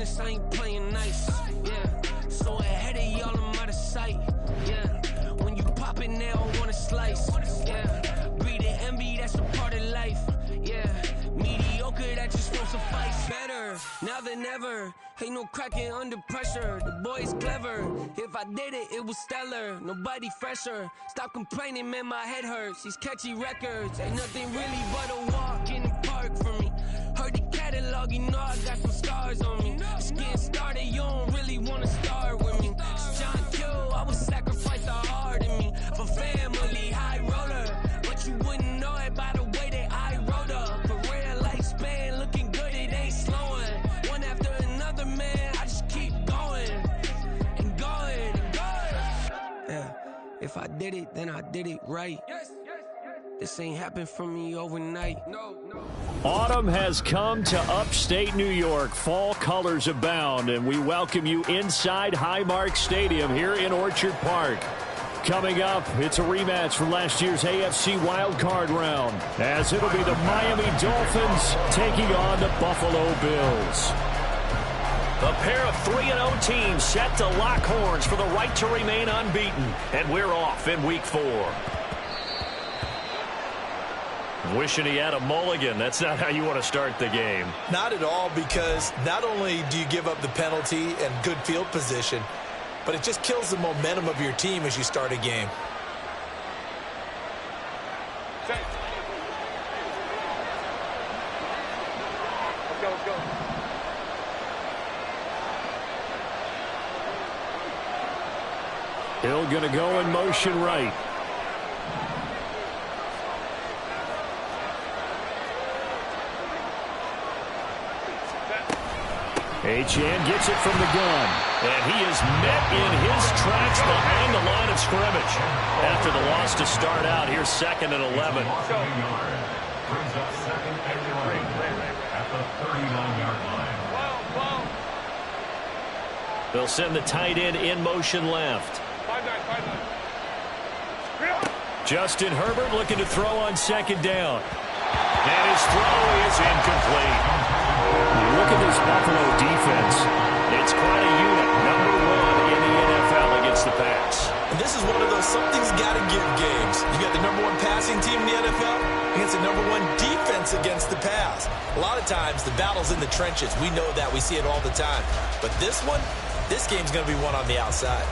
honest, I ain't playing nice. Yeah, so ahead of y'all, I'm out of sight. Yeah, when you pop it, they don't wanna slice. Yeah, breeding envy, that's a part of life. Yeah, mediocre, that just won't suffice. Better now than ever. Ain't no cracking under pressure. The boy's clever. If I did it, it was stellar. Nobody fresher. Stop complaining, man, my head hurts. These catchy records ain't nothing really but a walk in the park for me. Heard the catalog, you know I got some scars on me. It's getting started, you don't really wanna start with me. It's John Q, I would sacrifice the heart in me for family, high roller. But you wouldn't know it by the way that I wrote up. For real lifespan, looking good, it ain't slowing. One after another, man, I just keep going and going and going. Yeah, if I did it, then I did it right. This ain't happened for me overnight. No. Autumn has come to upstate New York. Fall colors abound, and we welcome you inside Highmark Stadium here in Orchard Park. Coming up, it's a rematch from last year's AFC wildcard round, as it'll be the Miami Dolphins taking on the Buffalo Bills. A pair of 3-0 teams set to lock horns for the right to remain unbeaten, and we're off in Week 4. Wishing he had a mulligan. That's not how you want to start the game. Not at all, because not only do you give up the penalty and good field position, but it just kills the momentum of your team as you start a game. Let's go. Hill going to go in motion right. Achane gets it from the gun. And he is met in his tracks behind the line of scrimmage. After the loss to start out, here's 2nd and 11. Brings up 2nd and 3 at the 39-yard line. They'll send the tight end in motion left. 5-9. Justin Herbert looking to throw on 2nd down. And his throw is incomplete. Look at this Buffalo defense. It's quite a unit. Number 1 in the NFL against the pass. And this is one of those something's got to give games. You got the number 1 passing team in the NFL against the number 1 defense against the pass. A lot of times the battle's in the trenches. We know that. We see it all the time. But this game's going to be won on the outside.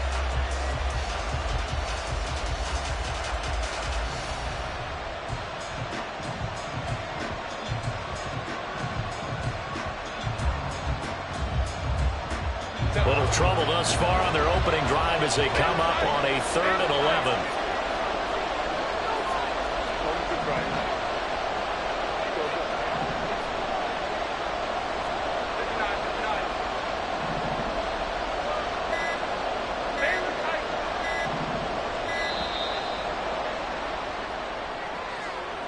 Little trouble thus far on their opening drive as they come up on a 3rd and 11.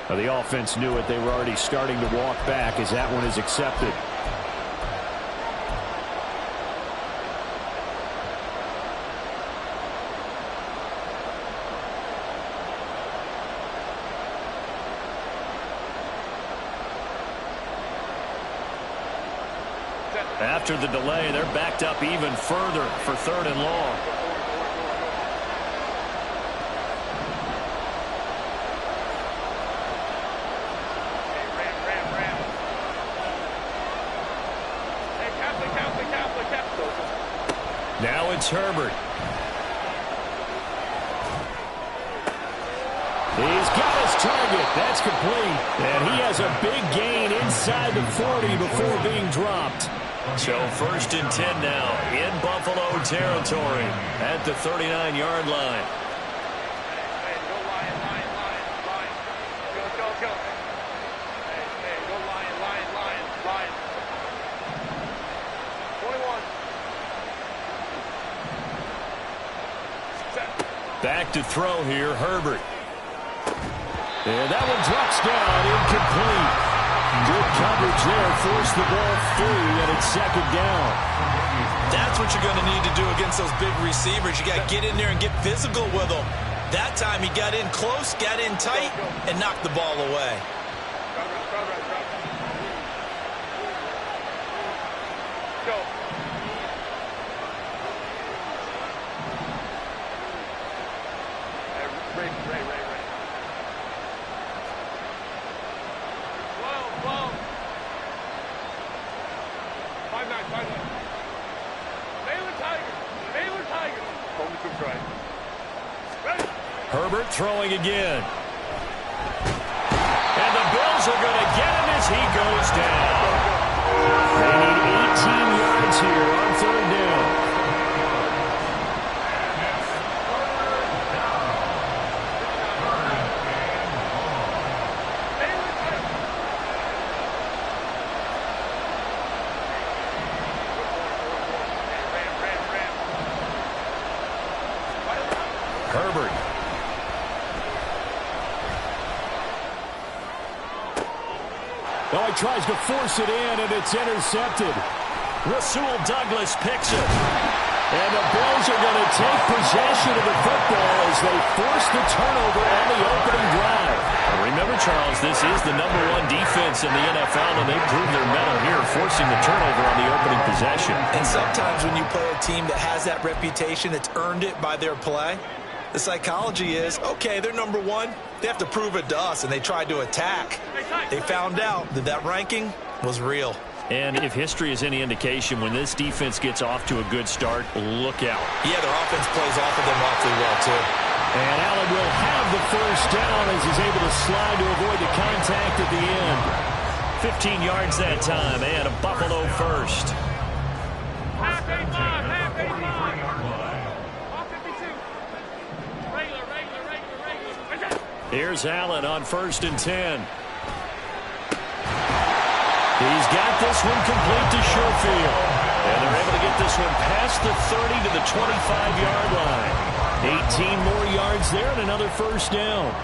Well, the offense knew it. They were already starting to walk back as that one is accepted. After the delay, they're backed up even further for 3rd and long. Now it's Herbert. He's got his target. That's complete. And he has a big gain inside the 40 before being dropped. So 1st and 10 now in Buffalo territory at the 39-yard line. Hey, go Lion. Go. Hey, go Lion. 21. Back to throw here, Herbert. And that one drops down, incomplete. Good coverage there, forced the ball free, and it's 2nd down. That's what you're going to need to do against those big receivers. You got to get in there and get physical with them. That time he got in close, got in tight, and knocked the ball away. Go. nice, find nice. Baylor Tigers. Baylor Tigers. Home to try. Ready? Herbert throwing again. And the Bills are going to get him as he goes down. They need 18 yards here on third down. Herbert. Oh, he tries to force it in, and it's intercepted. Rasul Douglas picks it. And the Bills are going to take possession of the football as they force the turnover on the opening drive. Remember, Charles, this is the #1 defense in the NFL, and they prove their mettle here, forcing the turnover on the opening possession. And sometimes when you play a team that has that reputation, it's earned it by their play. The psychology is, okay, they're #1. They have to prove it to us, and they tried to attack. They found out that that ranking was real. And if history is any indication, when this defense gets off to a good start, look out. Yeah, their offense plays off of them awfully well, too. And Allen will have the first down as he's able to slide to avoid the contact at the end. 15 yards that time, and a Buffalo first. Half 85, half 85. Off 52. Regular. Here's Allen on 1st and 10. He's got this one complete to Sherfield. And they're able to get this one past the 30 to the 25-yard line. 18 more yards there and another first down.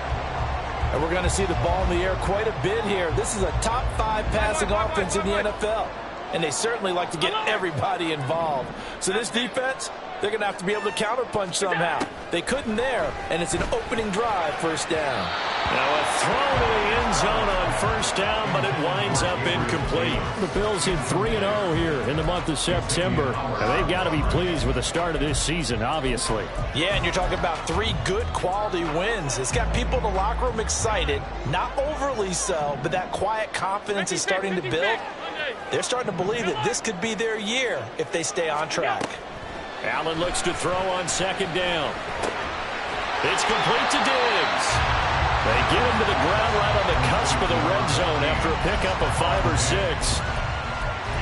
And we're going to see the ball in the air quite a bit here. This is a top 5 passing offense in the NFL. And they certainly like to get everybody involved. So this defense, they're going to have to be able to counterpunch somehow. They couldn't there, and it's an opening drive, first down. Now a throw to the end zone on first down, but it winds up incomplete. The Bills in 3-0 here in the month of September. And they've got to be pleased with the start of this season, obviously. Yeah, and you're talking about 3 good quality wins. It's got people in the locker room excited, not overly so, but that quiet confidence is starting to build. They're starting to believe that this could be their year if they stay on track. Allen looks to throw on 2nd down. It's complete to Diggs. They get him to the ground right on the cusp of the red zone after a pickup of 5 or 6.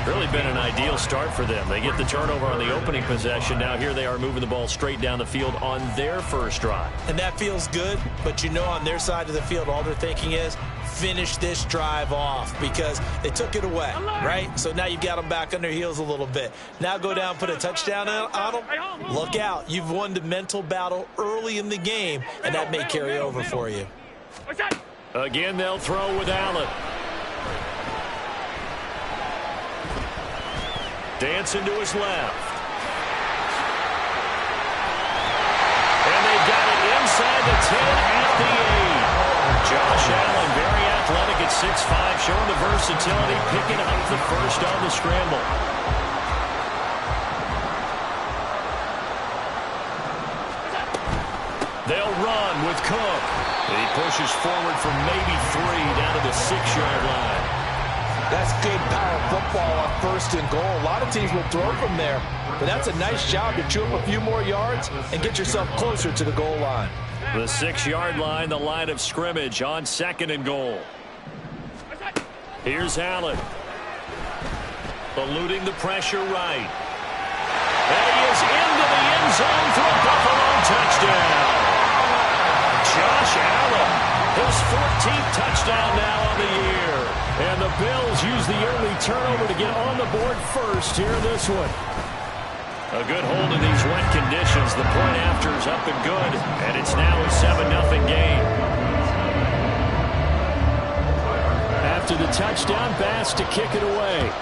Really been an ideal start for them. They get the turnover on the opening possession. Now here they are moving the ball straight down the field on their first drive. And that feels good, but you know on their side of the field, all they're thinking is, finish this drive off because they took it away, right? So now you've got them back on their heels a little bit. Now go down, put a touchdown on them. Look out. You've won the mental battle early in the game, and that may carry over for you. Again, they'll throw with Allen. Dancing to his left. And they've got it inside the 10 at the 8. Josh Allen, very athletic at 6'5", showing the versatility, picking up the first on the scramble. They'll run with Cook. And he pushes forward for maybe 3 down to the 6-yard line. That's good power football on 1st and goal. A lot of teams will throw from there, but that's a nice job to chew up a few more yards and get yourself closer to the goal line. The 6-yard line, the line of scrimmage on 2nd and goal. Here's Allen. Eluding the pressure right. And he is into the end zone for a Buffalo touchdown. Josh Allen, his 14th touchdown now on the year. And the Bills use the early turnover to get on the board first here in this one. A good hold in these wet conditions. The point after is up and good. And it's now a 7-0 game. After the touchdown, Bass to kick it away.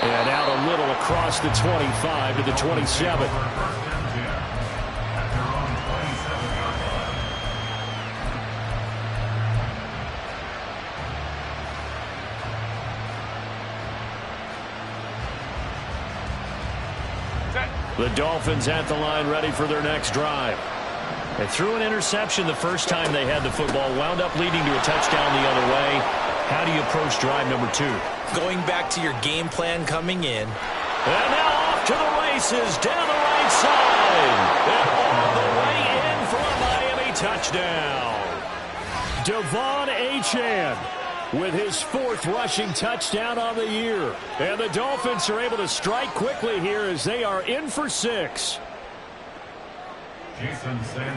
And out a little across the 25 to the 27. The Dolphins at the line ready for their next drive. They threw an interception the first time they had the football, wound up leading to a touchdown the other way. How do you approach drive number 2? Going back to your game plan coming in. And now off to the races down the right side. And all the way in for a Miami touchdown. Devon Achane with his 4th rushing touchdown on the year. And the Dolphins are able to strike quickly here as they are in for 6.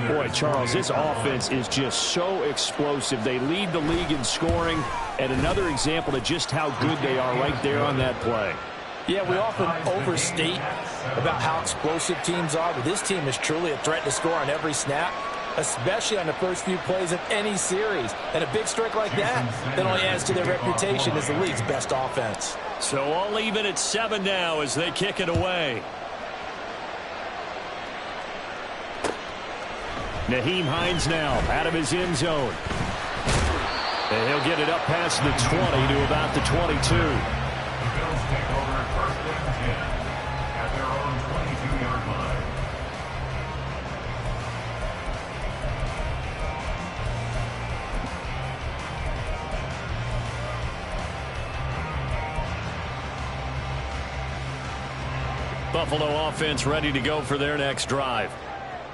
Boy, Charles, this offense is just so explosive. They lead the league in scoring, and another example of just how good they are right there on that play. Yeah, we often overstate about how explosive teams are, but this team is truly a threat to score on every snap, especially on the first few plays of any series. And a big strike like that only adds to their reputation as the league's best offense. So all even at 7 now as they kick it away. Nyheim Hines now out of his end zone. And he'll get it up past the 20 to about the 22. The Bills take over 1st and 10 at their own 22-yard line. Buffalo offense ready to go for their next drive.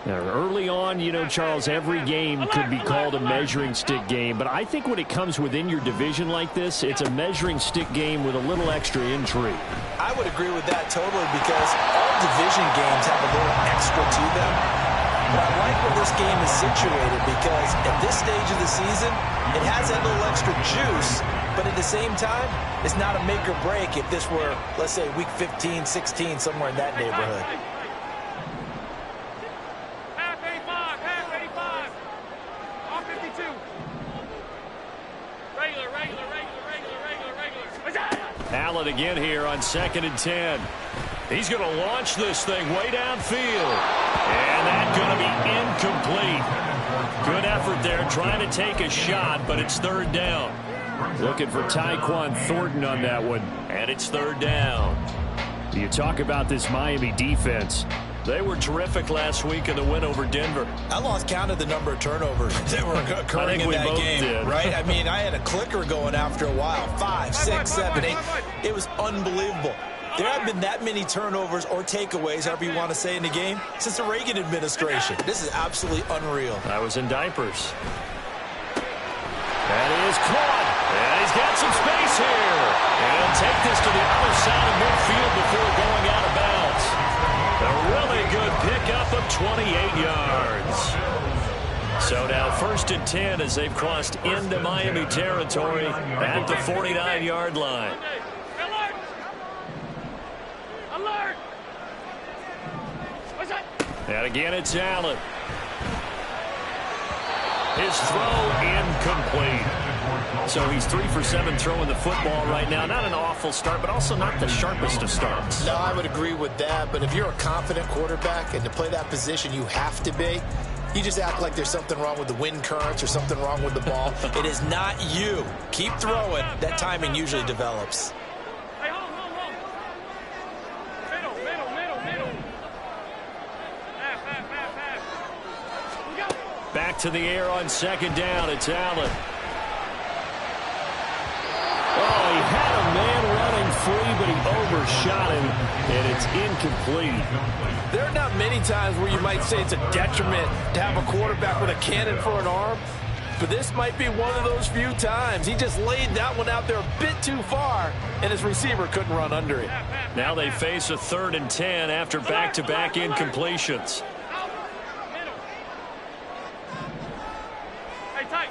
Now, early on, you know, Charles, every game could be called a measuring stick game, but I think when it comes within your division like this, it's a measuring stick game with a little extra intrigue. I would agree with that totally because all division games have a little extra to them. But I like where this game is situated because at this stage of the season, it has that little extra juice, but at the same time, it's not a make or break if this were, let's say, week 15, 16, somewhere in that neighborhood. Allen again here on 2nd and 10. He's going to launch this thing way downfield. And that's going to be incomplete. Good effort there trying to take a shot, but it's 3rd down. Looking for Tyquan Thornton on that one, and it's 3rd down. You talk about this Miami defense. They were terrific last week in the win over Denver. I lost count of the number of turnovers that were occurring in that game, right? I mean, I had a clicker going after a while. 5, 6, 7, 8. It was unbelievable. There haven't been that many turnovers or takeaways, however you want to say, in the game since the Reagan administration. This is absolutely unreal. I was in diapers. That is caught. And he's got some space here. And he'll take this to the other side of midfield before going out of bounds. A really good pickup of 28 yards. So now 1st and 10 as they've crossed into Miami territory at the 49-yard line. Alert! And again, it's Allen. His throw incomplete. So he's 3 for 7 throwing the football right now. Not an awful start, but also not the sharpest of starts. No, I would agree with that. But if you're a confident quarterback and to play that position you have to be, you just act like there's something wrong with the wind currents or something wrong with the ball. It is not you. Keep throwing. That timing usually develops. Hey, hold. Middle. Pass. We go. Back to the air on 2nd down. It's Allen. Oh, he had a man running free, but he overshot him, and it's incomplete. There are not many times where you might say it's a detriment to have a quarterback with a cannon for an arm, but this might be one of those few times. He just laid that one out there a bit too far, and his receiver couldn't run under it. Now they face a 3rd and 10 after back-to-back incompletions. Hey, tight.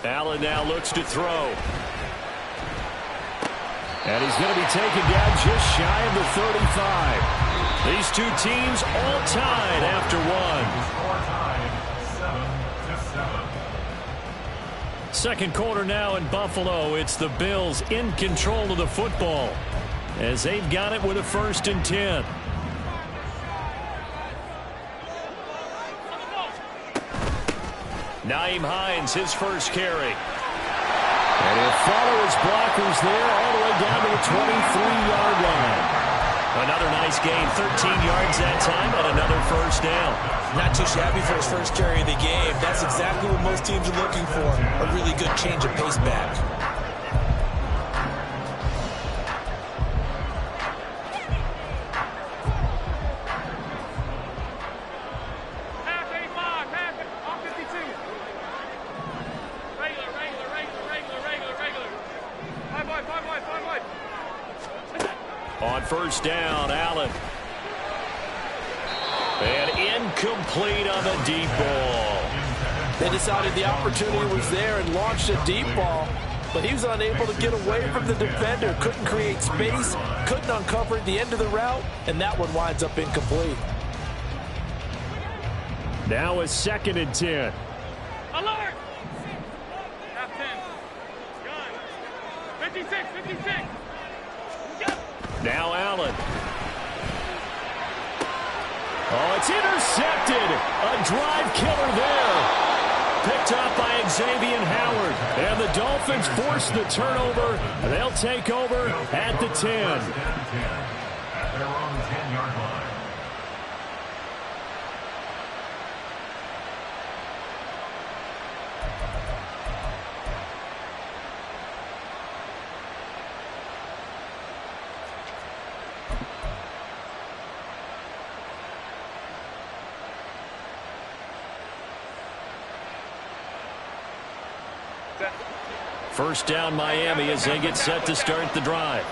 Allen now looks to throw. And he's going to be taken down just shy of the 35. These two teams all tied after one. 2nd quarter now in Buffalo. It's the Bills in control of the football as they've got it with a 1st and 10. Nyheim Hines, his first carry. And he'll follow his blockers there all the way down to the 23-yard line. Another nice gain, 13 yards that time, and another first down. Not too shabby for his first carry of the game. That's exactly what most teams are looking for, a really good change of pace back. On first down, Allen. And incomplete on the deep ball. They decided the opportunity was there and launched a deep ball, but he was unable to get away from the defender. Couldn't create space, couldn't uncover the end of the route, and that one winds up incomplete. Now a 2nd and 10. Alert! Half 10. Gun. 56, 56. Now Allen. Oh, it's intercepted. A drive killer there. Picked up by Xavier Howard. And the Dolphins force the turnover. They'll take over at the 10. At their own 10-yard line. First down Miami as they get set to start the drive.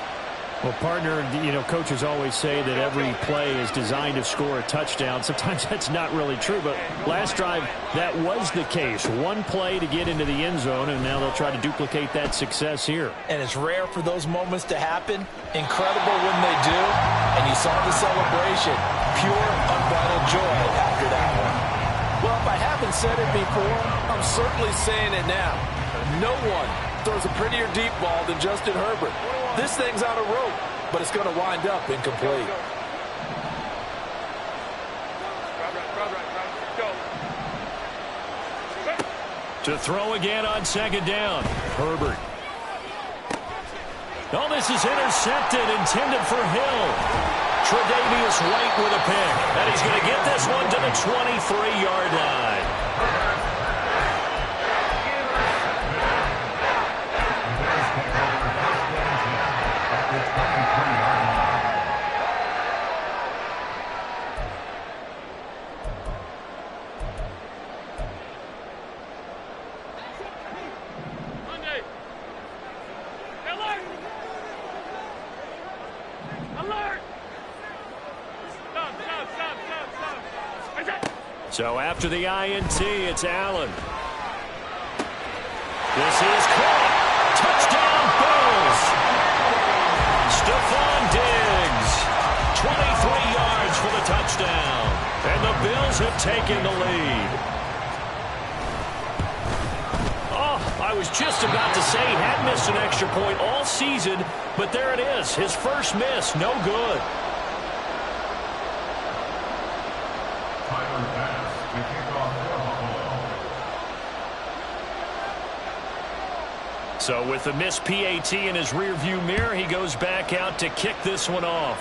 Well, partner, coaches always say that every play is designed to score a touchdown. Sometimes that's not really true, but last drive, that was the case. One play to get into the end zone, and now they'll try to duplicate that success here. And it's rare for those moments to happen. Incredible when they do. And you saw the celebration. Pure, unbridled joy after that one. Well, if I haven't said it before, I'm certainly saying it now. No one throws a prettier deep ball than Justin Herbert. This thing's on a rope, but it's going to wind up incomplete. To throw again on 2nd down. Herbert. Oh, this is intercepted, intended for Hill. Tre'Davious White with a pick. And he's going to get this one to the 23-yard line. So after the INT, it's Allen. This is caught. Touchdown, Bills. Stephon Diggs. 23 yards for the touchdown. And the Bills have taken the lead. Oh, I was just about to say he had missed an extra point all season, but there it is. His first miss, no good. So with the missed PAT in his rearview mirror, he goes back out to kick this one off.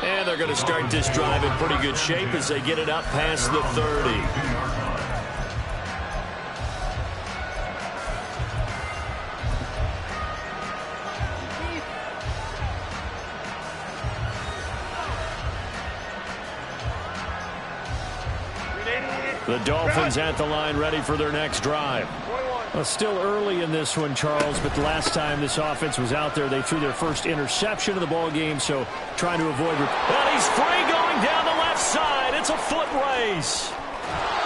And they're going to start this drive in pretty good shape as they get it up past the 30. The Dolphins at the line, ready for their next drive. Well, still early in this one, Charles, but the last time this offense was out there, they threw their first interception of the ball game, so trying to avoid. And he's free going down the left side. It's a foot race.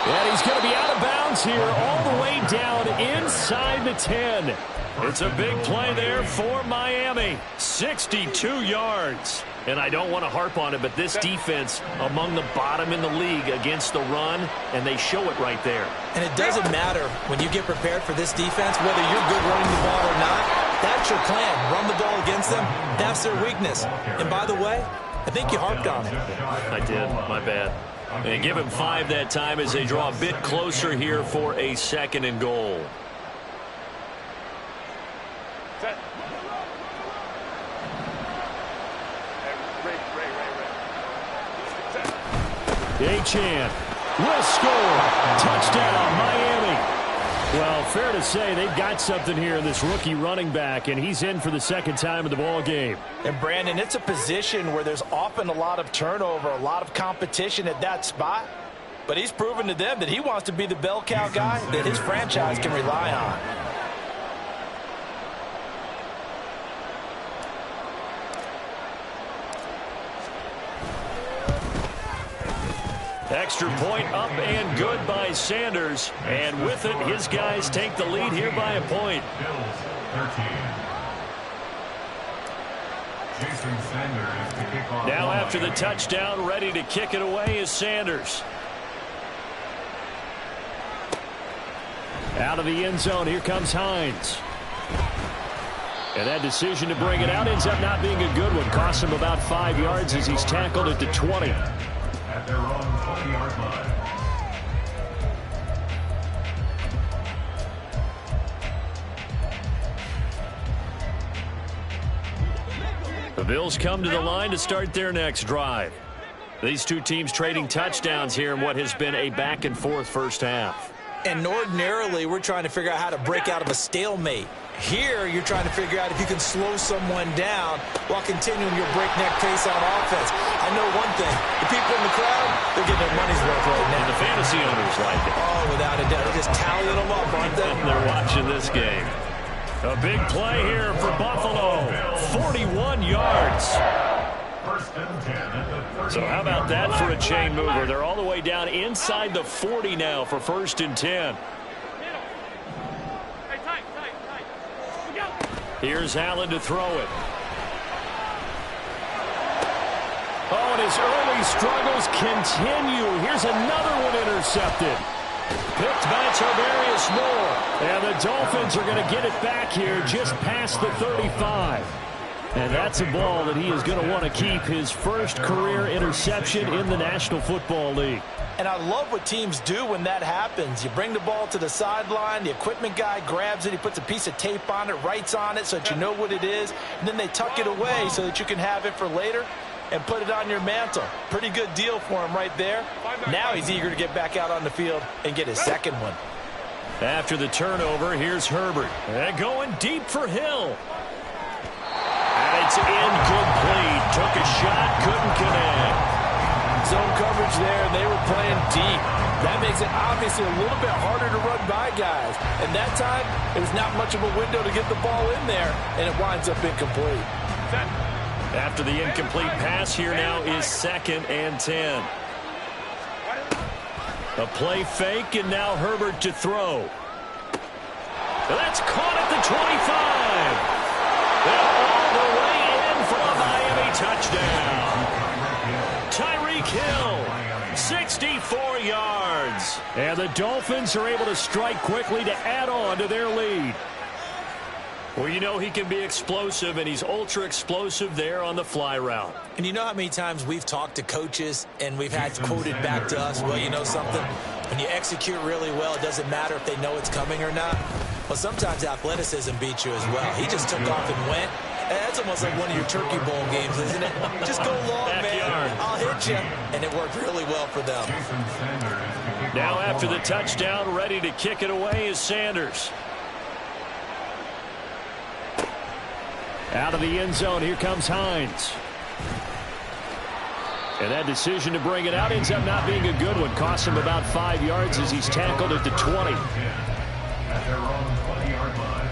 And he's going to be out of bounds here all the way down inside the 10. It's a big play there for Miami. 62 yards. And I don't want to harp on it, but this defense among the bottom in the league against the run, and they show it right there. And it doesn't matter when you get prepared for this defense, whether you're good running the ball or not. That's your plan. Run the ball against them. That's their weakness. And by the way, I think you harped on it. I did. My bad. And give him 5 that time as they draw a bit closer here for a 2nd and goal. Set. Achan will score. Touchdown, Miami. Well, fair to say they've got something here in this rookie running back, and he's in for the second time in the ball game. And, Brandon, it's a position where there's often a lot of turnover, a lot of competition at that spot. But he's proven to them that he wants to be the bell cow guy that his franchise can rely on. Extra point up and good by Sanders. And with it, his guys take the lead here by a point. Bills 13. Jason Sanders to kick off. Now after the touchdown, ready to kick it away is Sanders. Out of the end zone, here comes Hines. And that decision to bring it out ends up not being a good one. Costs him about 5 yards as he's tackled at the 20. At their own 20-yard line. The Bills come to the line to start their next drive. These two teams trading touchdowns here in what has been a back-and-forth first half. And ordinarily, we're trying to figure out how to break out of a stalemate. Here, you're trying to figure out if you can slow someone down while continuing your breakneck pace on offense. I know one thing. The people in the crowd, they're getting their money's worth right now. And the fantasy owners like it. Oh, without a doubt. They're just tallying them up, aren't they? They're watching this game. A big play here for Buffalo. 41 yards. First and 10 at the 30. So how about that for a chain mover? They're all the way down inside the 40 now for first and 10. Here's Allen to throw it. Oh, and his early struggles continue. Here's another one intercepted. Picked by Tavarius Moore. And the Dolphins are going to get it back here just past the 35. And that's a ball that he is going to want to keep, his first career interception in the National Football League. And I love what teams do when that happens. You bring the ball to the sideline, the equipment guy grabs it, he puts a piece of tape on it, writes on it so that you know what it is, and then they tuck it away so that you can have it for later and put it on your mantle. Pretty good deal for him right there. Now he's eager to get back out on the field and get his second one. After the turnover, here's Herbert. And going deep for Hill. And it's incomplete. Took a shot, couldn't connect. Zone coverage there, and they were playing deep. That makes it obviously a little bit harder to run by guys. And that time, it was not much of a window to get the ball in there, and it winds up incomplete. After the incomplete pass, here now is second and 10. A play fake, and now Herbert to throw. That's caught at the 25. And all the way in for a Miami touchdown. Tyreek Hill, 64 yards. And the Dolphins are able to strike quickly to add on to their lead. Well, you know he can be explosive, and he's ultra explosive there on the fly route. And you know how many times we've talked to coaches and we've had quoted back to us, well, you know something? When you execute really well, it doesn't matter if they know it's coming or not. Well, sometimes athleticism beats you as well. He just took off and went. And that's almost like one of your Turkey Bowl games, isn't it? Just go long, man. I'll hit you. And it worked really well for them. Now after the touchdown, ready to kick it away is Sanders. Out of the end zone, here comes Hines. And that decision to bring it out ends up not being a good one. Costs him about 5 yards as he's tackled at the 20. At their own 20-yard line.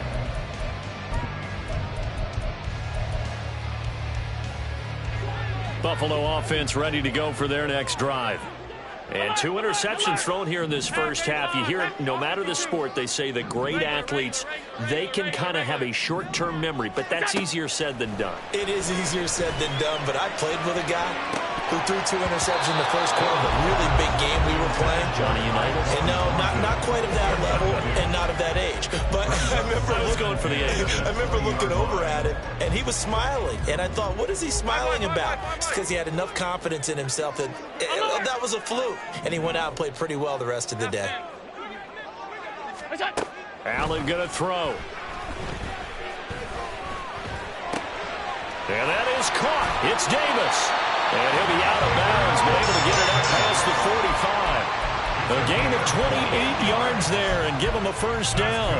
Buffalo offense ready to go for their next drive. And 2 interceptions thrown here in this first half. You hear it, no matter the sport, they say the great athletes, they can kind of have a short-term memory, but that's easier said than done. It is easier said than done, but I played with a guy who threw 2 interceptions in the first quarter of a really big game we were playing. Johnny Unitas? And no, not quite of that level and not of that age. But I was going for the age. I remember looking over at him, and he was smiling. And I thought, what is he smiling about? It's because he had enough confidence in himself that that was a fluke. And he went out and played pretty well the rest of the day. Allen going to throw. And that is caught. It's Davis. And he'll be out of bounds, but able to get it up past the 45. A gain of 28 yards there and give him a first down.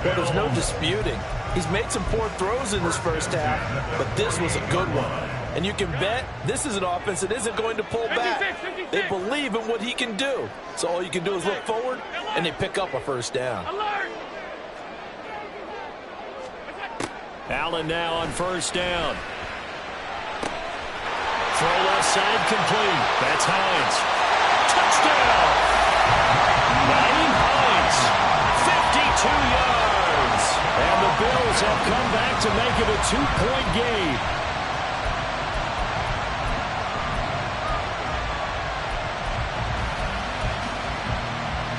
But there's no disputing. He's made some poor throws in this first half, but this was a good one. And you can bet this is an offense that isn't going to pull back. They believe in what he can do. So all you can do is look forward, and they pick up a first down. Allen now on first down. Throw left side complete. That's Hines. Touchdown! Naeem Hines, 52 yards. And the Bills have come back to make it a 2-point game.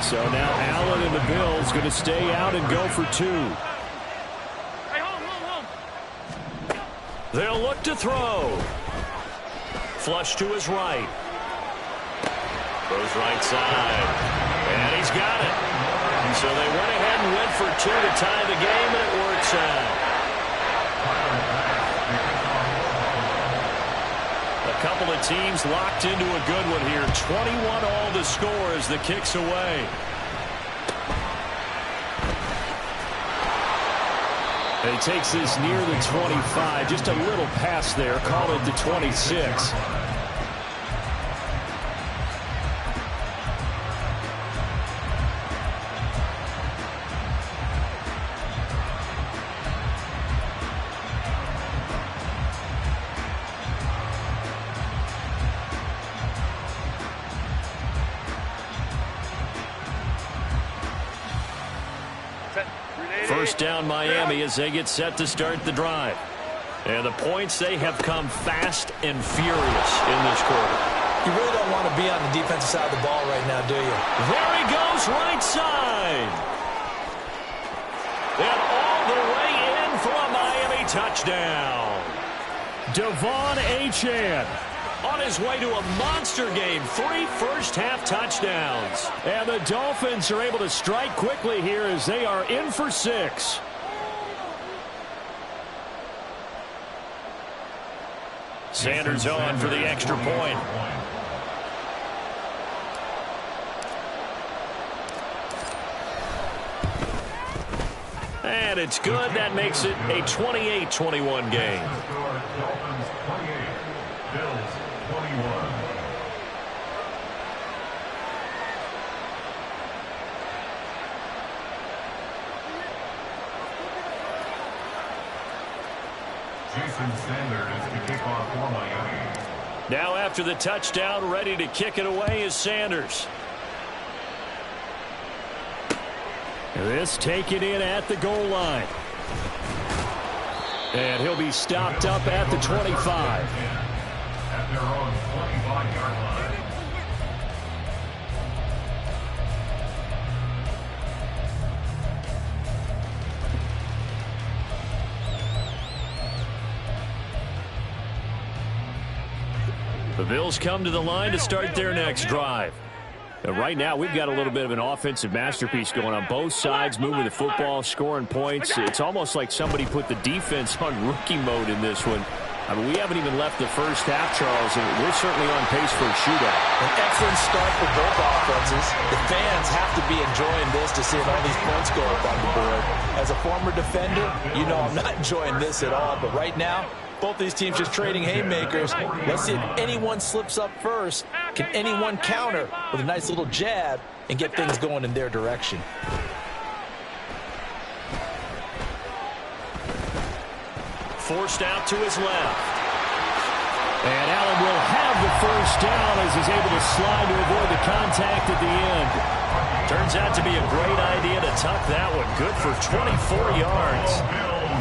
So now Allen and the Bills going to stay out and go for 2. They'll look to throw. Flush to his right. Goes right side. And he's got it. And so they went ahead and went for 2 to tie the game, and it works out. A couple of teams locked into a good one here. 21 all to score as the kick's away. And he takes this near the 25. Just a little pass there. Call it the 26. First down Miami as they get set to start the drive. And the points, they have come fast and furious in this quarter. You really don't want to be on the defensive side of the ball right now, do you? There he goes, right side. And all the way in for a Miami touchdown. Devon Achane on his way to a monster game. 3 first-half touchdowns. And the Dolphins are able to strike quickly here as they are in for 6. Sanders on for the extra point. And it's good. That makes it a 28-21 game. Dolphins 28, Bills 21. Jason Sanders to kick off for Miami. Now after the touchdown, ready to kick it away is Sanders. This taken in at the goal line. And he'll be stopped up at the 25. At their own 25-yard line. The Bills come to the line to start their next drive. And right now, we've got a little bit of an offensive masterpiece going on both sides, moving the football, scoring points. It's almost like somebody put the defense on rookie mode in this one. I mean, we haven't even left the first half, Charles, and we're certainly on pace for a shootout. An excellent start for both offenses. The fans have to be enjoying this to see all these points go up on the board. As a former defender, you know I'm not enjoying this at all, but right now, both these teams just trading haymakers. Let's see if anyone slips up first. Can anyone counter with a nice little jab and get things going in their direction? Forced out to his left. And Allen will have the first down as he's able to slide to avoid the contact at the end. Turns out to be a great idea to tuck that one. Good for 24 yards.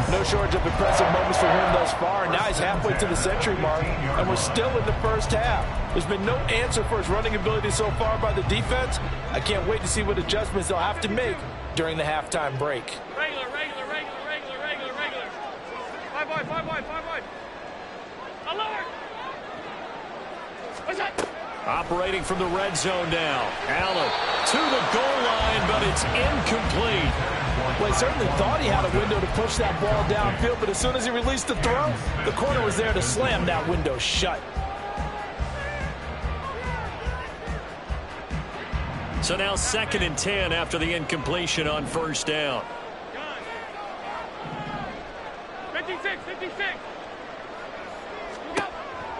No shortage of impressive moments for him thus far. Now he's halfway to the century mark, and we're still in the first half. There's been no answer for his running ability so far by the defense. I can't wait to see what adjustments they'll have to make during the halftime break. Regular. 5 wide. Alert! What's that? Operating from the red zone now. Allen to the goal line, but it's incomplete. Well, he certainly thought he had a window to push that ball downfield, but as soon as he released the throw, the corner was there to slam that window shut. So now 2nd and 10 after the incompletion on first down. 56.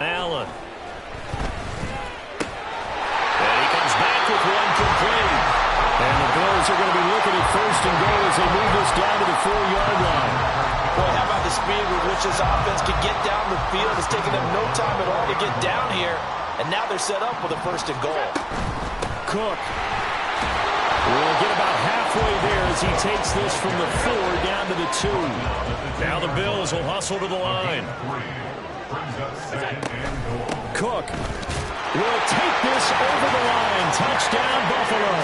Allen. And he comes back with one complete. And the Bills are going to be looking at 1st and goal as they move this down to the 4-yard line. Boy, how about the speed with which this offense can get down the field? It's taking them no time at all to get down here. And now they're set up with a 1st and goal. Cook will get about halfway there as he takes this from the 4 down to the 2. Now the Bills will hustle to the line. Cook will take this over the line. Touchdown, Buffalo.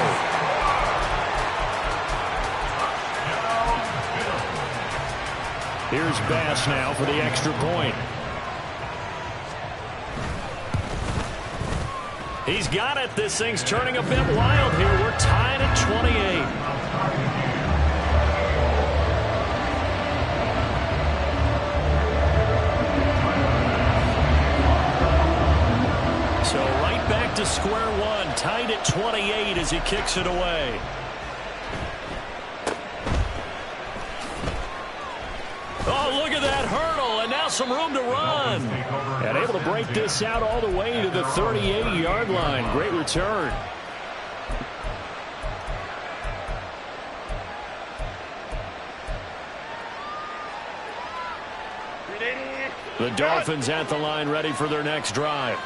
Here's Bass now for the extra point. He's got it. This thing's turning a bit wild here. We're tied at 28. So right back to square one, tied at 28 as he kicks it away. Oh, look at that hurdle, and now some room to run. And able to break this out all the way to the 38-yard line. Great return. The Dolphins at the line ready for their next drive.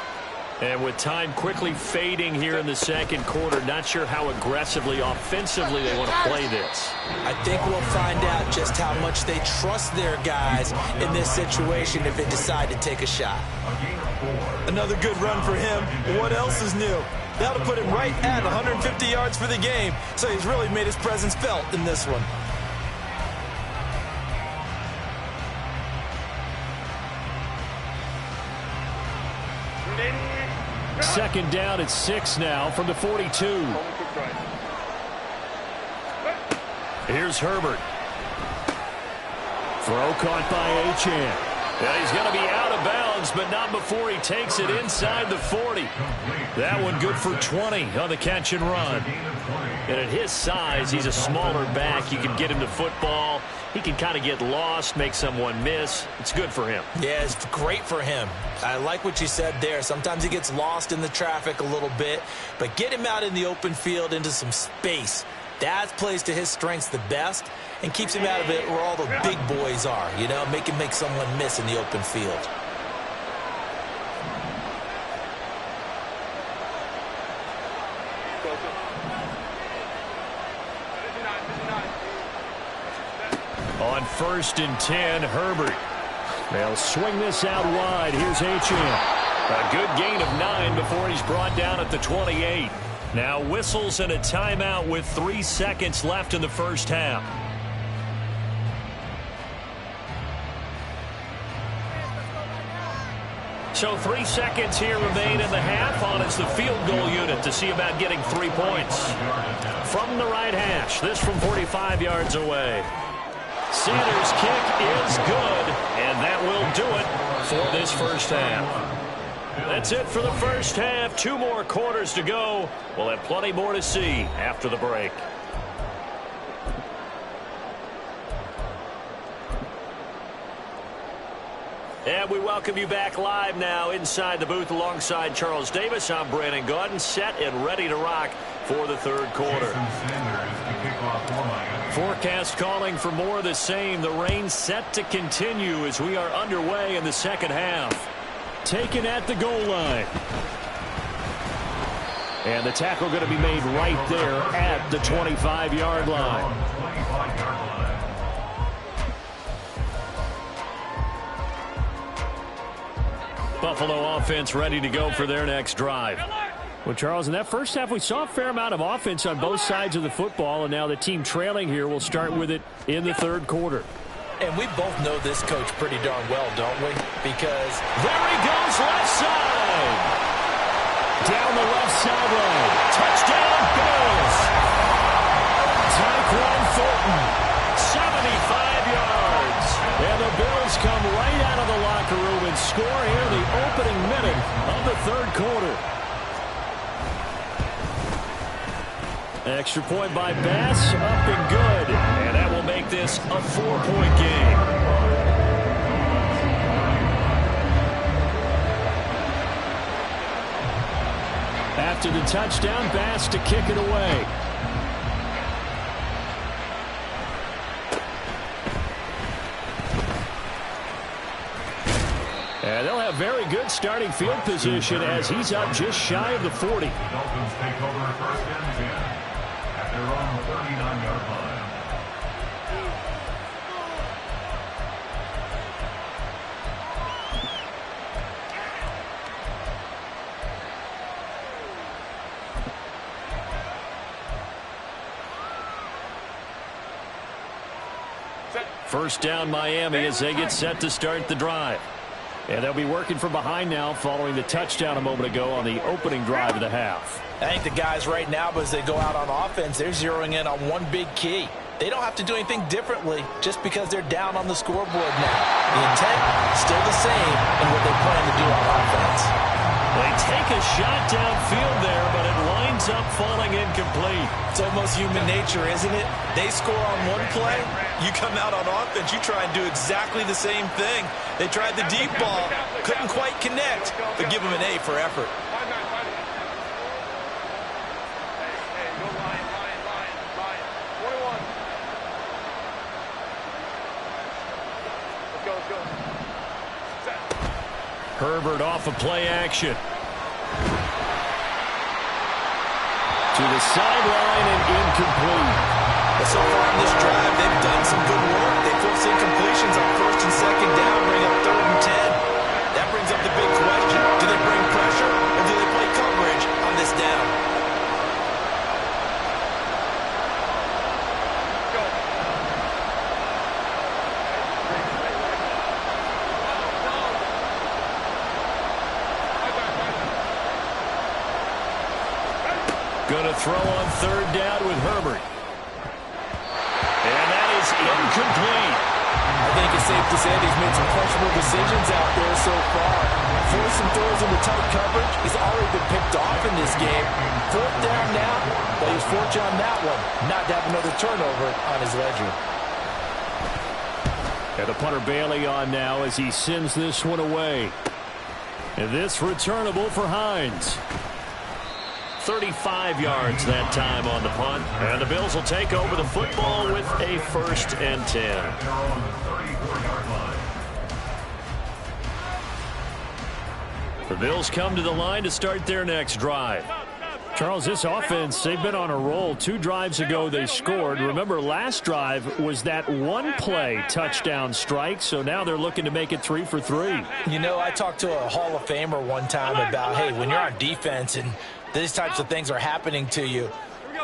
And with time quickly fading here in the 2nd quarter, not sure how aggressively, offensively they want to play this. I think we'll find out just how much they trust their guys in this situation if they decide to take a shot. Another good run for him. What else is new? That'll put him right at 150 yards for the game, so he's really made his presence felt in this one. Second down at 6 now from the 42. Here's Herbert. Throw caught by Achane. And he's going to be out of bounds, but not before he takes it inside the 40. That one good for 20 on the catch and run. And at his size, he's a smaller back. You can get him to football. He can kind of get lost, make someone miss. It's good for him. Yeah, it's great for him. I like what you said there. Sometimes he gets lost in the traffic a little bit, but get him out in the open field into some space. That plays to his strengths the best and keeps him out of it where all the big boys are, you know, make him make someone miss in the open field. On 1st and 10, Herbert. They'll swing this out wide. Here's Achane. A good gain of 9 before he's brought down at the 28. Now whistles and a timeout with 3 seconds left in the first half. So 3 seconds here remain in the half on as the field goal unit to see about getting 3 points. From the right hash, this from 45 yards away. Sanders' kick is good, and that will do it for this first half. That's it for the first half. 2 more quarters to go. We'll have plenty more to see after the break. And we welcome you back live now inside the booth alongside Charles Davis. I'm Brandon Gaudin, set and ready to rock for the 3rd quarter. Forecast calling for more of the same. The rain set to continue as we are underway in the 2nd half. Taken at the goal line. And the tackle going to be made right there at the 25-yard line. Buffalo offense ready to go for their next drive. Well, Charles, in that first half, we saw a fair amount of offense on both sides of the football, and now the team trailing here will start with it in the 3rd quarter. And we both know this coach pretty darn well, don't we? Because there he goes, left side. Down the left sideline. Touchdown, Bills. Tyquan Thornton third quarter. Extra point by Bass, up and good. And that will make this a 4-point game. After the touchdown, Bass to kick it away. And they'll have very good starting field position as he's up just shy of the 40. The Dolphins take over first and 10 at their own 39-yard line. First down Miami as they get set to start the drive. And they'll be working from behind now following the touchdown a moment ago on the opening drive of the half. I think the guys right now, as they go out on offense, they're zeroing in on one big key. They don't have to do anything differently just because they're down on the scoreboard now. The intent still the same in what they plan to do on offense. They take a shot downfield there, but it winds up falling incomplete. It's almost human nature, isn't it? They score on one play, you come out on offense, you try and do exactly the same thing. They tried the deep ball, couldn't quite connect, but give them an A for effort. Herbert off of play action. To the sideline and incomplete. But so far in this drive, they've done some good work. They forced incompletions on first and second down, bring up 3rd and 10. That brings up the big question. Do they bring pressure or do they play coverage on this down? Going to throw on 3rd down with Herbert. And that is incomplete. I think it's safe to say he's made some questionable decisions out there so far. Forced some throws into tight coverage. He's already been picked off in this game. 4th down now, but he's fortunate on that one not to have another turnover on his ledger. And the punter Bailey on now as he sends this one away. And this returnable for Hines. 35 yards that time on the punt. And the Bills will take over the football with a 1st and 10. The Bills come to the line to start their next drive. Charles, this offense, they've been on a roll. 2 drives ago they scored. Remember, last drive was that one-play touchdown strike, so now they're looking to make it 3 for 3. You know, I talked to a Hall of Famer one time about, hey, when you're on defense and these types of things are happening to you,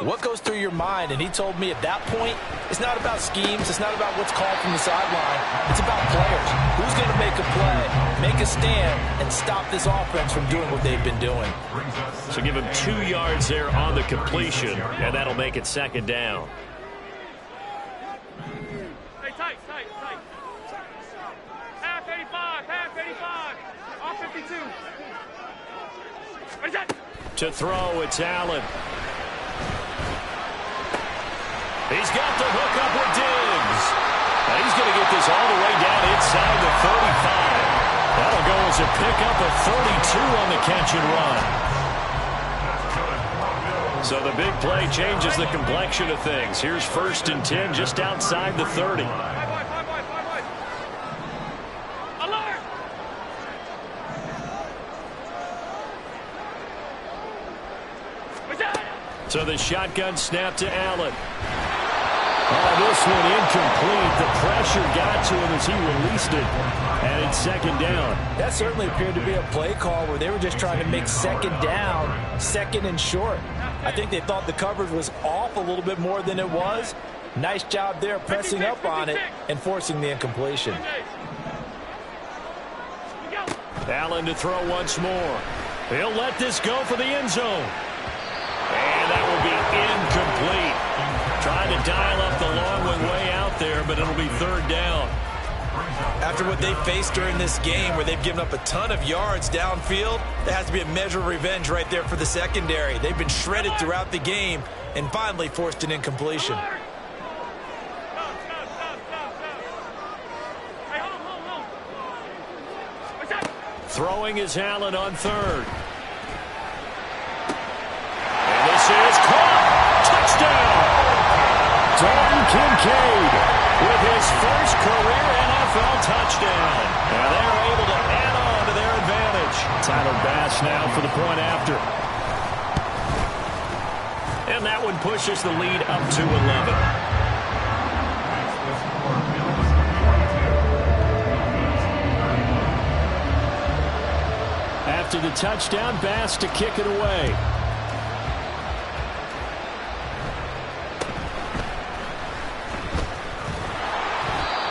what goes through your mind? And he told me at that point, it's not about schemes. It's not about what's called from the sideline. It's about players. Who's going to make a play, make a stand, and stop this offense from doing what they've been doing? So give him 2 yards there on the completion, and that'll make it 2nd down. Hey, tight. Half 85, off 52. What is that? To throw, it's Allen. He's got the hook up with Diggs. And he's going to get this all the way down inside the 35. That'll go as a pickup of 32 on the catch and run. So the big play changes the complexion of things. Here's 1st and 10 just outside the 30. So the shotgun snap to Allen. Oh, this one incomplete. The pressure got to him as he released it. And it's 2nd down. That certainly appeared to be a play call where they were just trying to make 2nd down, 2nd and short. I think they thought the coverage was off a little bit more than it was. Nice job there pressing up on it and forcing the incompletion. Allen to throw once more. He'll let this go for the end zone. And that will be incomplete. Trying to dial up the long one way out there, but it'll be 3rd down. After what they faced during this game where they've given up a ton of yards downfield, there has to be a measure of revenge right there for the secondary. They've been shredded throughout the game and finally forced an incompletion. Throwing is Allen on third. And this is caught. Touchdown! Dalton Kincaid with his first career NFL touchdown. And they're able to add on to their advantage. Tyler Bass now for the point after. And that one pushes the lead up to 11. After the touchdown, Bass to kick it away.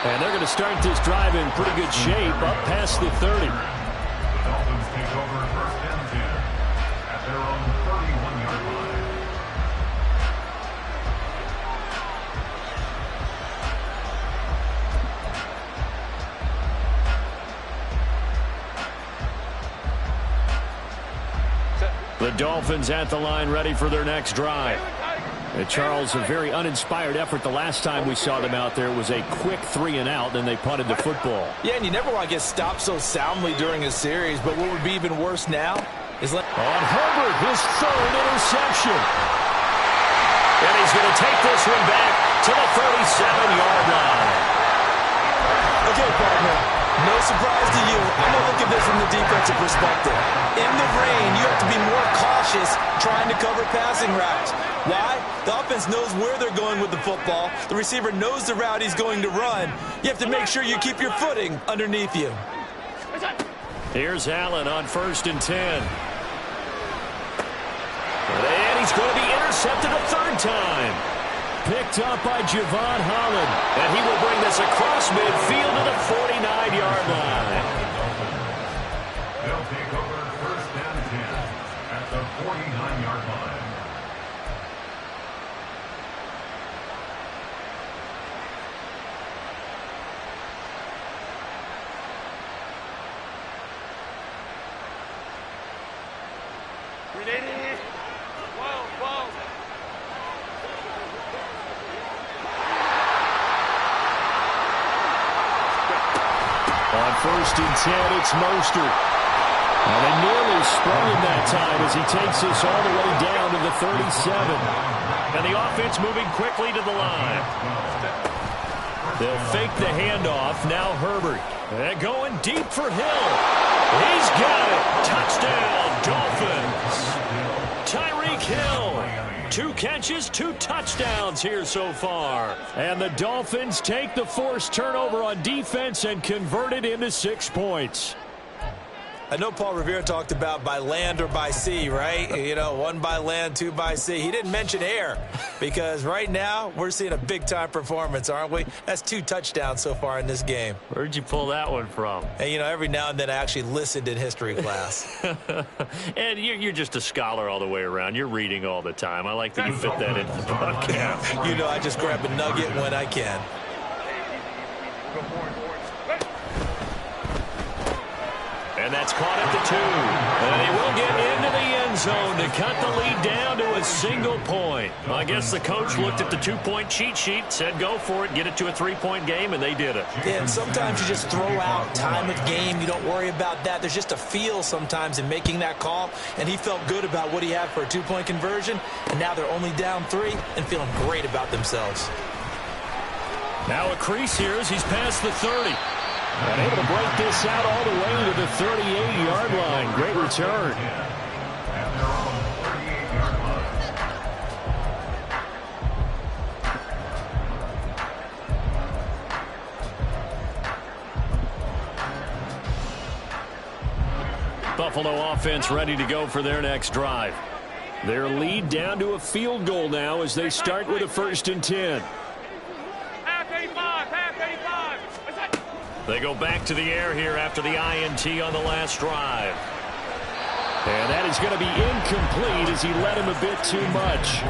And they're going to start this drive in pretty good shape, up past the 30. The Dolphins take over first and 10 at their own 31-yard line. The Dolphins at the line ready for their next drive. Charles, a very uninspired effort the last time we saw them out there. It was a quick 3-and-out, then they punted the football. Yeah, and you never want to get stopped so soundly during a series, but what would be even worse now is... On Herbert, his third interception. And he's going to take this one back to the 37-yard line. Okay, partner, no surprise to you. I'm going to look at this from the defensive perspective. In the rain, you have to be more cautious trying to cover passing routes. Why? The offense knows where they're going with the football. The receiver knows the route he's going to run. You have to make sure you keep your footing underneath you. Here's Allen on 1st and 10. And he's going to be intercepted a third time. Picked up by Javon Holland. And he will bring this across midfield to the 49-yard line. They'll take over first and 10 at the 49-yard line. On 1st and 10, it's Mostert. And they nearly sprung him that time as he takes this all the way down to the 37. And the offense moving quickly to the line. They'll fake the handoff. Now Herbert. And going deep for Hill. He's got it. Touchdown, Dolphins. Tyreek Hill. 2 catches, 2 touchdowns here so far. And the Dolphins take the forced turnover on defense and convert it into 6 points. I know Paul Revere talked about by land or by sea, right? You know, 1 by land, 2 by sea. He didn't mention air because right now we're seeing a big-time performance, aren't we? That's 2 touchdowns so far in this game. Where'd you pull that one from? And, you know, every now and then I actually listened in history class. And you're just a scholar all the way around. You're reading all the time. I like that you fit that into the broadcast. You know, I just grab a nugget when I can. And that's caught at the 2. And he will get into the end zone to cut the lead down to a single point. I guess the coach looked at the 2-point cheat sheet, said go for it, get it to a 3-point game, and they did it. Yeah, and sometimes you just throw out time of game. You don't worry about that. There's just a feel sometimes in making that call, and he felt good about what he had for a 2-point conversion, and now they're only down 3 and feeling great about themselves. Now a crease here as he's past the 30. And able to break this out all the way to the 38-yard line. Great return. Buffalo offense ready to go for their next drive. Their lead down to a field goal now as they start with a 1st and 10. They go back to the air here after the INT on the last drive. And that is going to be incomplete as he led him a bit too much.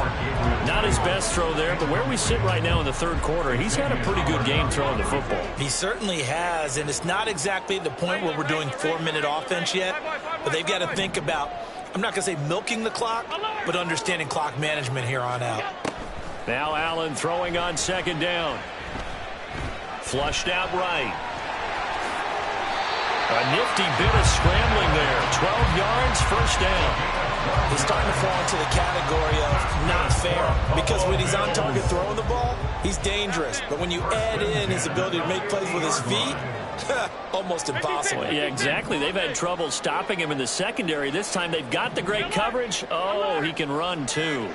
Not his best throw there, but where we sit right now in the third quarter, he's had a pretty good game throwing the football. He certainly has, and it's not exactly the point where we're doing 4-minute offense yet, but they've got to think about, I'm not going to say milking the clock, but understanding clock management here on out. Now Allen throwing on second down. Flushed out right. A nifty bit of scrambling there. 12 yards, first down. He's starting to fall into the category of not fair, because when he's on target throwing the ball, he's dangerous. But when you add in his ability to make plays with his feet, almost impossible. Yeah, exactly. They've had trouble stopping him in the secondary. This time they've got the great coverage. Oh, he can run too.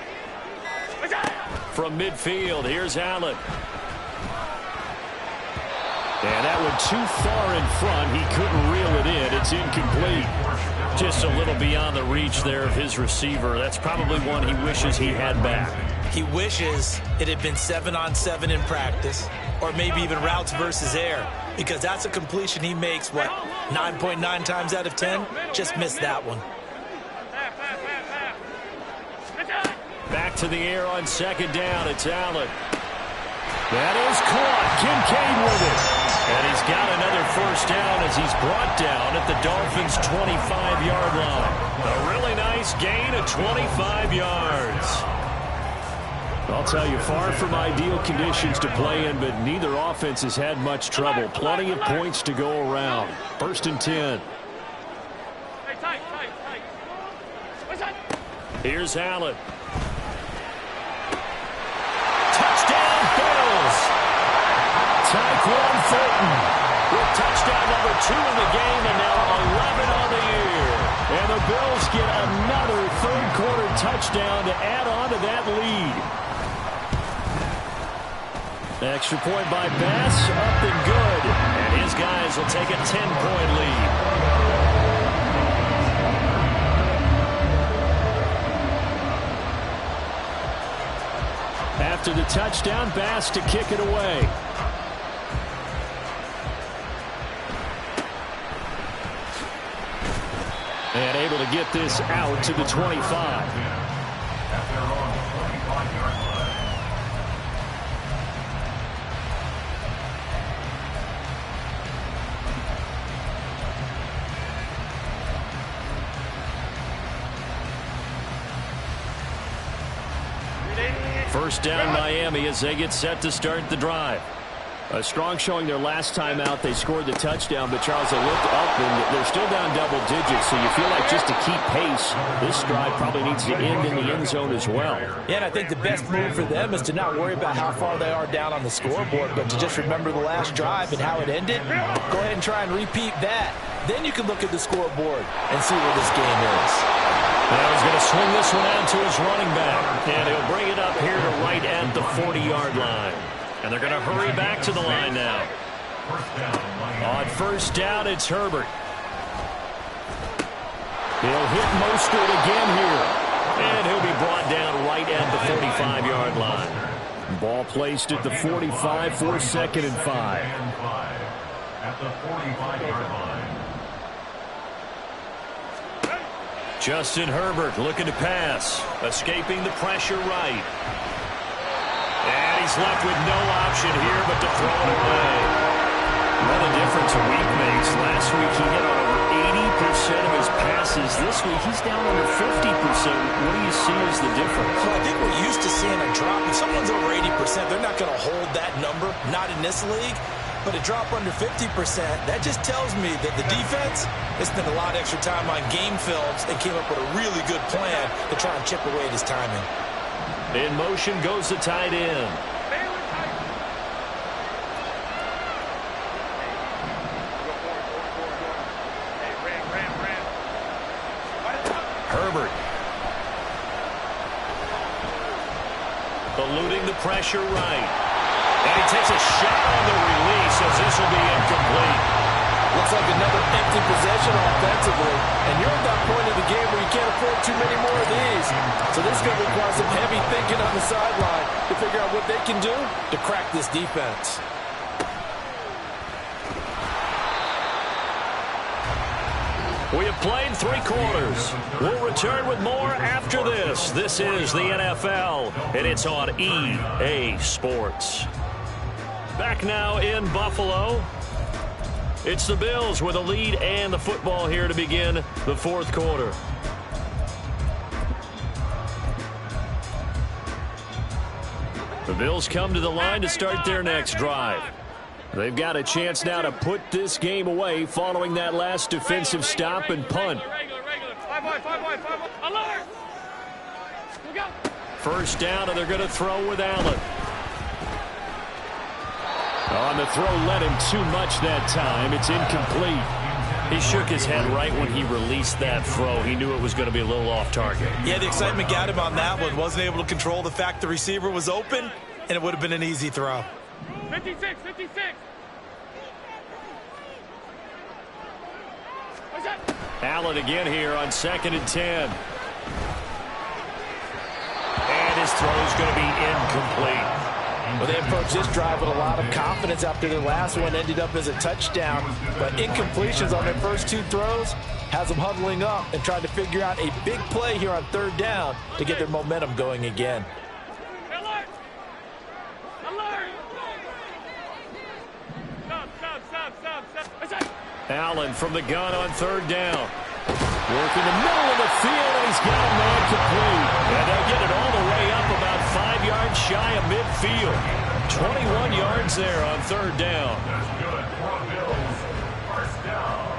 From midfield, here's Allen. And that one too far in front. He couldn't reel it in. It's incomplete. Just a little beyond the reach there of his receiver. That's probably one he wishes he had back. He wishes it had been 7-on-7 in practice, or maybe even routes versus air, because that's a completion he makes, 9.9 times out of 10? Just missed that one. Back to the air on second down. It's Allen. That is caught. Kincaid with it. And he's got another first down as he's brought down at the Dolphins' 25-yard line. A really nice gain of 25 yards. I'll tell you, far from ideal conditions to play in, but neither offense has had much trouble. Plenty of points to go around. First and 10. Here's Allen. Touchdown, Bills. Tyquan Thornton with touchdown number 2 in the game, and now 11 on the year. And the Bills get another third-quarter touchdown to add on to that lead. Extra point by Bass, up and good. And his guys will take a 10-point lead. After the touchdown, Bass to kick it away. And able to get this out to the 25. At their own 25-yard line. First down Miami as they get set to start the drive. A strong showing their last time out. They scored the touchdown, but Charles, they looked up and they're still down double digits, so you feel like just to keep pace, this drive probably needs to end in the end zone as well. Yeah, and I think the best move for them is to not worry about how far they are down on the scoreboard, but to just remember the last drive and how it ended. Go ahead and try and repeat that. Then you can look at the scoreboard and see where this game is. Now he's going to swing this one out to his running back, and he'll bring it up here to right at the 40-yard line. And they're going to hurry back to the line now. On first down, it's Herbert. He'll hit Mostert again here. And he'll be brought down right at the 45-yard line. Ball placed at the 45 for 2nd and 5. At the 45-yard line. Justin Herbert looking to pass. Escaping the pressure right. And he's left with no option here but to throw it away. What a difference a week makes. Last week he hit on over 80% of his passes. This week he's down under 50%. What do you see as the difference? Well, I think we're used to seeing a drop. If someone's over 80%, they're not going to hold that number, not in this league. But a drop under 50%, that just tells me that the defense has spent a lot of extra time on game films and came up with a really good plan to try and chip away at his timing. In motion goes the tight end. Herbert. Eluding the pressure right. And he takes a shot on the release as this will be incomplete. Looks like another empty possession offensively. And you're at that point of the game where you can't afford too many more of these. So this is going to require some heavy thinking on the sideline to figure out what they can do to crack this defense. We have played 3 quarters. We'll return with more after this. This is the NFL, and it's on EA Sports. Back now in Buffalo. It's the Bills with a lead and the football here to begin the fourth quarter. The Bills come to the line to start their next drive. They've got a chance now to put this game away following that last defensive stop and punt. First down, and they're going to throw with Allen. On the throw, led him too much that time. It's incomplete. He shook his head right when he released that throw. He knew it was going to be a little off target. Yeah, the excitement got him on that one. Wasn't able to control the fact the receiver was open, and it would have been an easy throw. 56. Allen again here on 2nd and 10. And his throw is going to be incomplete. Well, they approached this drive with a lot of confidence after their last one ended up as a touchdown. But incompletions on their first two throws has them huddling up and trying to figure out a big play here on 3rd down to get their momentum going again. Alert! Stop. Allen from the gun on 3rd down. Working the middle of the field, and he's got a man complete. And they'll get it all the way up about 5 yards shy of midfield. 21 yards there on 3rd down. That's good for the Bills. First down.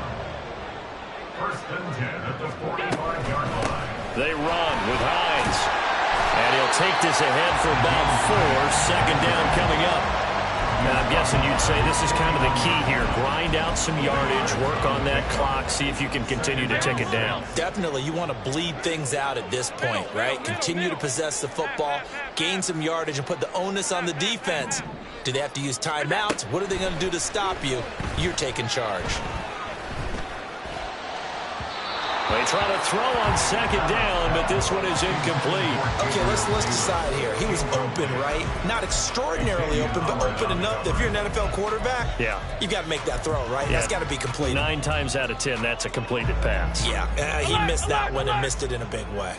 1st and 10 at the 45-yard line. They run with Hines. And he'll take this ahead for about 4. 2nd down coming up. Now, I'm guessing you'd say this is kind of the key here. Grind out some yardage, work on that clock, see if you can continue to take it down. Definitely, you want to bleed things out at this point, right? Continue to possess the football, gain some yardage, and put the onus on the defense. Do they have to use timeouts? What are they going to do to stop you? You're taking charge. They try to throw on 2nd down, but this one is incomplete. Okay, let's decide here. He was open, right? Not extraordinarily open, but open enough that if you're an NFL quarterback, you got to make that throw, right? That's got to be completed. 9 times out of 10, that's a completed pass. Yeah, he missed that one and missed it in a big way.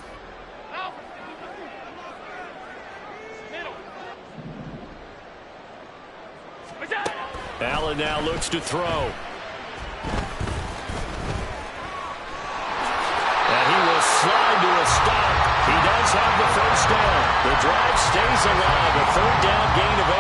Allen now looks to throw. And he will slide to a stop. He does have the first down. The drive stays alive. A 3rd down gain of 8.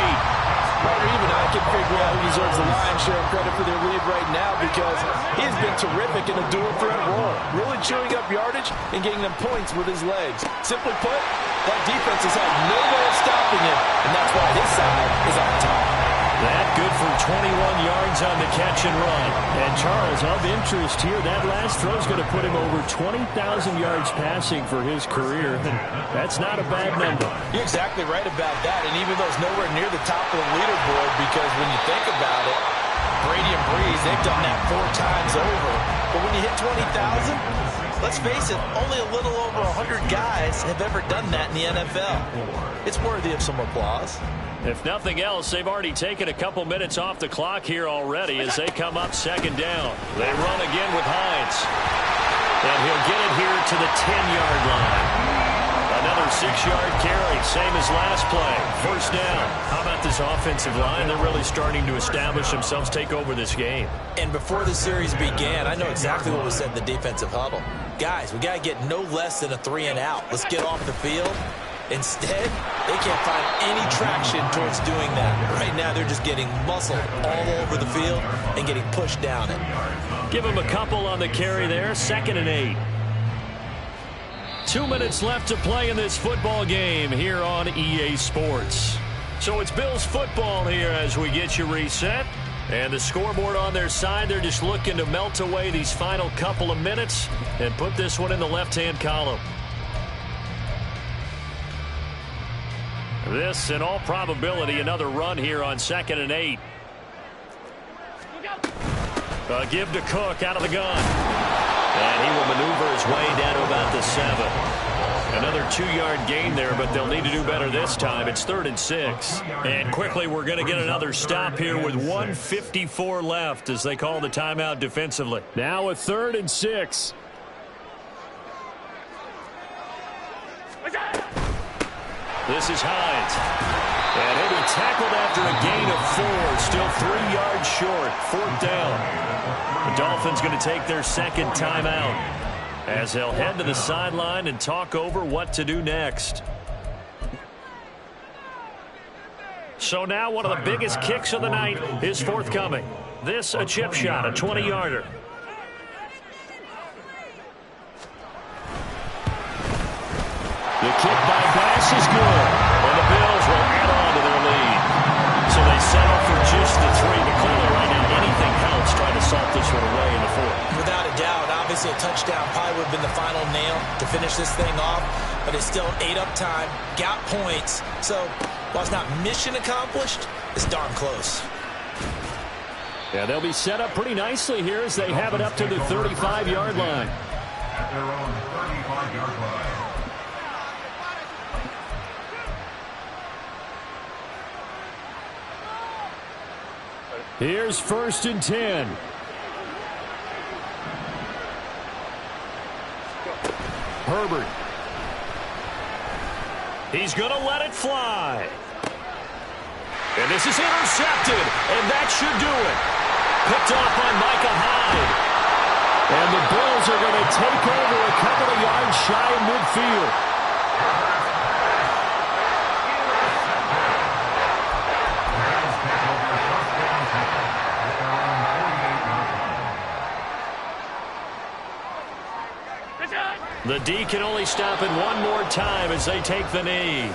Or even I can figure out who deserves the lion's share of credit for their lead right now, because he has been terrific in a dual threat role, really chewing up yardage and getting them points with his legs. Simply put, that defense has had no way of stopping him, and that's why his side is on top. That good for 21 yards on the catch and run. And Charles, of interest here, that last throw is going to put him over 20,000 yards passing for his career. That's not a bad number. You're exactly right about that, and even though it's nowhere near the top of the leaderboard, because when you think about it, Brady and Breeze, they've done that 4 times over. But when you hit 20,000, let's face it, only a little over 100 guys have ever done that in the NFL. It's worthy of some applause. If nothing else, they've already taken a couple minutes off the clock here already as they come up 2nd down. They run again with Hines. And he'll get it here to the 10-yard line. Another 6-yard carry, same as last play. First down. How about this offensive line? They're really starting to establish themselves, take over this game. And before the series began, I know exactly what was said in the defensive huddle. Guys, we got to get no less than a 3 and out. Let's get off the field. Instead, they can't find any traction towards doing that. Right now, they're just getting muscled all over the field and getting pushed down it. Give them a couple on the carry there. 2nd and 8. 2 minutes left to play in this football game here on EA Sports. So it's Bills football here as we get you reset. And the scoreboard on their side, they're just looking to melt away these final couple of minutes and put this one in the left-hand column. This, in all probability, another run here on 2nd and 8. Give to Cook out of the gun. And he will maneuver his way down to about the 7. Another 2-yard gain there, but they'll need to do better this time. It's 3rd and 6. And quickly, we're going to get another stop here with 1:54 left as they call the timeout defensively. Now a 3rd and 6. This is Hines. And he'll be tackled after a gain of 4. Still 3 yards short. 4th down. The Dolphins going to take their second timeout as they'll head to the sideline and talk over what to do next. So now one of the biggest kicks of the night is forthcoming. This a chip shot, a 20-yarder. The kick by Bass is good, and the Bills will add on to their lead. So they settle for just the 3. But clearly right now, anything helps trying to salt this one away in the 4th. Without a doubt, obviously a touchdown probably would have been the final nail to finish this thing off, but it's still ate up time, got points. So while it's not mission accomplished, it's darn close. Yeah, they'll be set up pretty nicely here as they have it up to the 35-yard line. At their own 35-yard line. Here's 1st and 10. Herbert. He's going to let it fly. And this is intercepted, and that should do it. Picked off by Micah Hyde. And the Bills are going to take over a couple of yards shy of midfield. The D can only stop it one more time as they take the knee.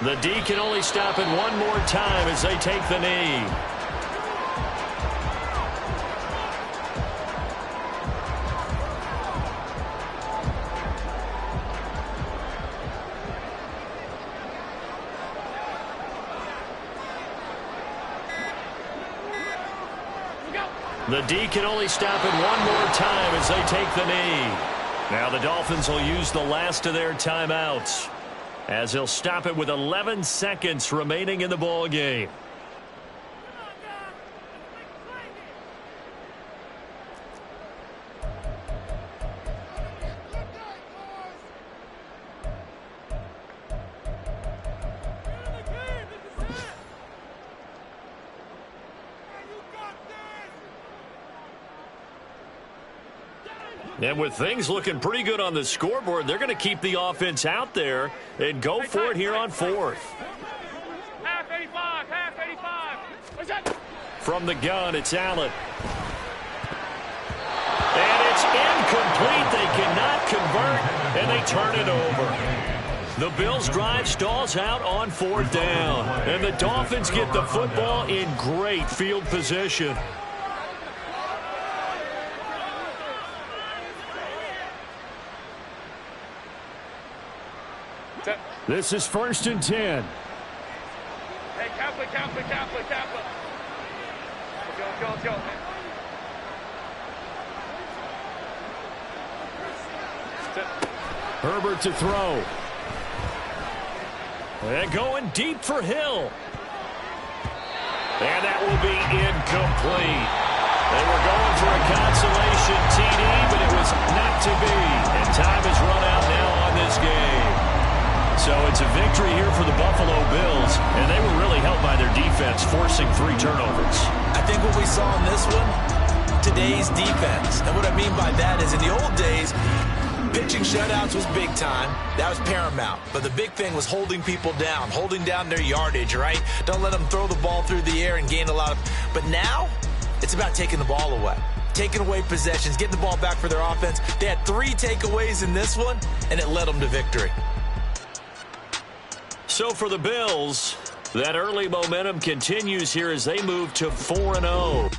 The D can only stop it one more time as they take the knee. The D can only stop it one more time as they take the knee. Now the Dolphins will use the last of their timeouts as they'll stop it with 11 seconds remaining in the ball game. And with things looking pretty good on the scoreboard, they're going to keep the offense out there and go for it here on 4th. Half 85, half 85. What's that? From the gun, it's Allen. And it's incomplete. They cannot convert, and they turn it over. The Bills' drive stalls out on 4th down. And the Dolphins get the football in great field position. This is 1st and 10. Hey, Kaplan. Let's go. Herbert to throw. And going deep for Hill. And that will be incomplete. They were going for a consolation TD, but it was not to be. And time has run out now on this game. So it's a victory here for the Buffalo Bills, and they were really helped by their defense, forcing 3 turnovers. I think what we saw in this one, today's defense. And what I mean by that is in the old days, pitching shutouts was big time. That was paramount. But the big thing was holding people down, holding down their yardage, right? Don't let them throw the ball through the air and gain a lot of... But now, it's about taking the ball away. Taking away possessions, getting the ball back for their offense. They had 3 takeaways in this one, and it led them to victory. So for the Bills, that early momentum continues here as they move to 4-0.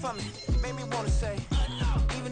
for me. Made me wanna say, even